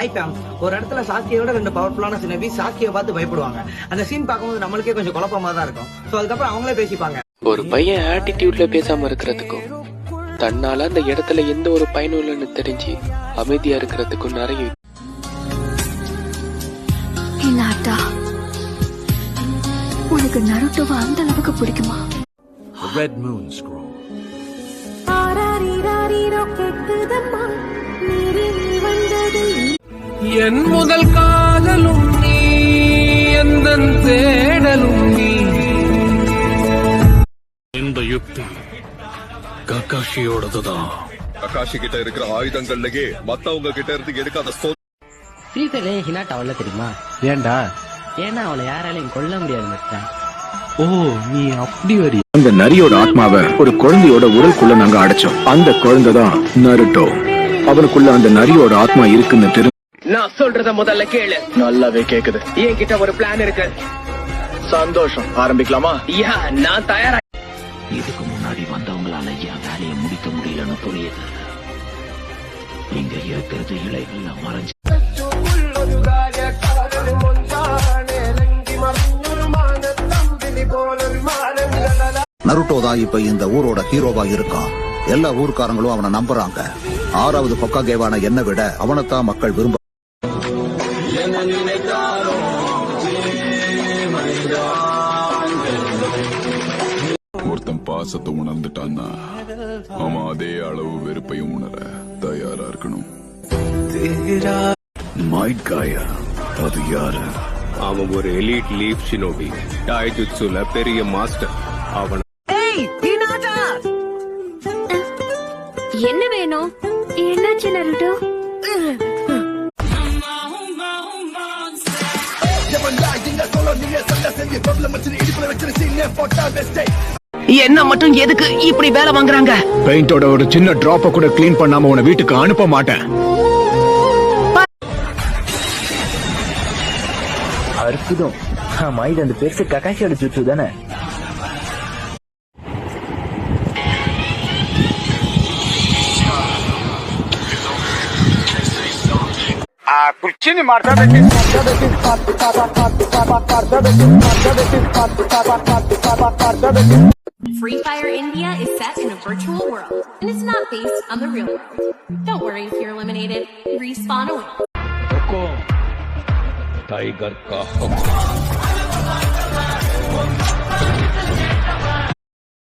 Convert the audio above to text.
Hi fame, ஒரு இடத்துல சாக்கியோட 2 பவர்ஃபுல்லான சினவி சாக்கியை பார்த்து பயப்படுவாங்க. அந்த சீன் பார்க்கும்போது நம்மளுக்கே கொஞ்சம் குழப்பமா தான் இருக்கும். சோ அதுக்கப்புறம் அவங்களே பேசிப்பாங்க. ஒரு பையன் ஆட்டிடியூட்ல பேசாம இருக்கிறதுக்கும் தன்னால அந்த இடத்துல எந்த ஒரு பயனும் இல்லைன்னு தெரிஞ்சு அமைதியா இருக்கிறதுக்கும் நிறைய. உனக்கு நருட்டோவை அந்த அளவுக்கு பிடிக்குமா? Red Moon Scroll. என் முதல் காதலும் நீ, எந்தன் தேடலும் நீ. இந்த யுக்தி ககாஷியோடதுதான். ககாஷி கிட்ட இருக்கிற ஆயுதங்கள்லயே மத்தவங்க கிட்ட இருந்து எடுக்காத ஃப்ரீ ஃபயர்ல ஹினாட்டா அவள தெரியுமா? ஏண்டா? ஏன்னா அவளை யாராலையும் கொல்ல முடியாது மச்சான். ஓ, நீ அப்படி வரி. அந்த நரியோட ஆத்மாவை ஒரு குழந்தையோட உடலுக்குள்ள நாங்க அடைச்சோம். அந்த குழந்தைதான் நருட்டோ. அவனுக்குள்ள அந்த நரியோட ஆத்மா இருக்குன்னு தெரியும். நான் சொல்றத முதல்ல கேளு. நல்லாவே கேக்குது. என்கிட்ட ஒரு பிளான் இருக்கு. சந்தோஷம். ஆரம்பிக்கலாமா? யா, நான் தயாரா. இதுக்கு முன்னாடி வந்தவங்களால என் வேலையை முடிக்க முடியலன்னு புரியுது. இங்க இருக்கிறது இலைகள்ல மறைஞ்சு. நருட்டோ தான் இப்ப இந்த ஊரோட ஹீரோவா இருக்கான். எல்லா ஊர்க்காரங்களும் அவனை நம்புறாங்க. 6வது ஹொக்காகேவான என்னை விட அவனைத்தான் மக்கள் விரும்ப. ஒருத்தன் பாசத்தை உணர்ந்துட்டான்னா அவன் அதே அளவு வெறுப்பையும் உணர தயாரா இருக்கணும். மைட் காயா, அது யாரு? அவன் ஒரு எலிட் லீஃப் ஷினோபி, டாய்ஜுட்சுல பெரிய மாஸ்டர். அவன் என்ன வேணும்? என்னாச்சு நருட்டோ? என்ன மட்டும் எதுக்கு இப்படி வேலை வாங்குறாங்க? பெயிண்டோட ஒரு சின்ன டிராப்ப கூட கிளீன் பண்ணாம உன வீட்டுக்கு அனுப்ப மாட்டேன். அற்புதம். ஆமா, இது அந்த பெருசு ககாஷியோட ஜுட்சு தானே? Free Fire India is set in a virtual world, and it's not based on the real world. Don't worry if you're eliminated. Respawn awaits. Tiger का